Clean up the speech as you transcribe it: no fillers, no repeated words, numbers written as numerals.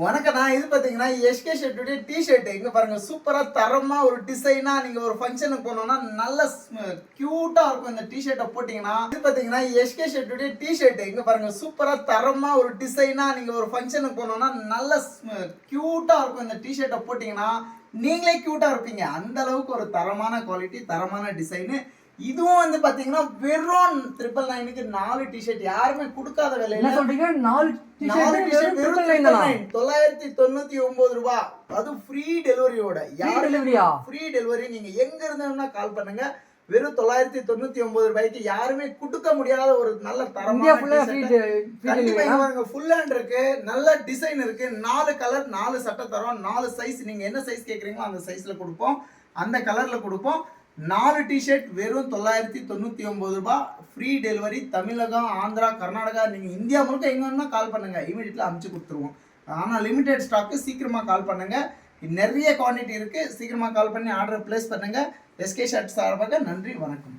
வணக்கண்ணா. இது பாத்தீங்கன்னா எஸ்கே ஷர்ட்டுடைய டி-ஷர்ட். இங்க பாருங்க, சூப்பரா தரமா ஒரு டிசைனா நீங்க ஒரு ஃபங்க்ஷனுக்கு போனோம்னா நல்ல கியூட்டா இருக்கும். இந்த டி-ஷர்ட்டை போட்டீங்கன்னா இது பாத்தீங்கன்னா எஸ்கே ஷர்ட்டுடைய டி-ஷர்ட். இங்க பாருங்க, சூப்பரா தரமா ஒரு டிசைனா நீங்க ஒரு ஃபங்க்ஷனுக்கு போனோம்னா நல்ல கியூட்டா இருக்கும். இந்த டி-ஷர்ட்டை போட்டீங்கன்னா நீங்களே கியூட்டா இருப்பீங்க. அந்த அளவுக்கு ஒரு தரமான குவாலிட்டி, தரமான டிசைனு. இதுவும் வந்து பாத்தீங்கன்னா வெறும் 999க்கு 4 டி-ஷர்ட். யாருமே கொடுக்காத விலையில. என்ன சொல்றீங்க? 4 டி-ஷர்ட் வெறும் 999 ரூபாய். அது ஃப்ரீ டெலிவரியோட. டெலிவரியா? Free delivery. நீங்க எங்க இருந்தேன்னா கால் பண்ணுங்க. வெறும் 999 ரூபாய்க்கு யாருமே கொடுக்க முடியாத ஒரு நல்ல தரமான கண்டிப்பா ஃபுல் ஹேண்ட் இருக்கு. நல்ல டிசைன் இருக்கு. 4 கலர், 4 சட்டை தரோம். 4 சைஸ். நீங்க என்ன சைஸ் கேக்குறீங்களோ அந்த சைஸ்ல கொடுப்போம். அந்த கலர்ல கொடுப்போம். 4 டி-ஷர்ட் வெறும் 999 ரூபாய். Free delivery. தமிழகம், ஆந்திரா, கர்நாடகா, நீங்க இந்தியா முழுக்க எங்க வேணும்னா கால் பண்ணுங்க. இமீடியட்லி அனுப்பிச்சு கொடுத்துருவோம். ஆனா லிமிடெட் ஸ்டாக்கு. சீக்கிரமா கால் பண்ணுங்க. நிறைய குவான்டிட்டி இருக்கு. சீக்கிரமா கால் பண்ணி ஆர்டர் பிளேஸ் பண்ணுங்க. எஸ்கே ஷர்ட் சார்பாக நன்றி, வணக்கம்.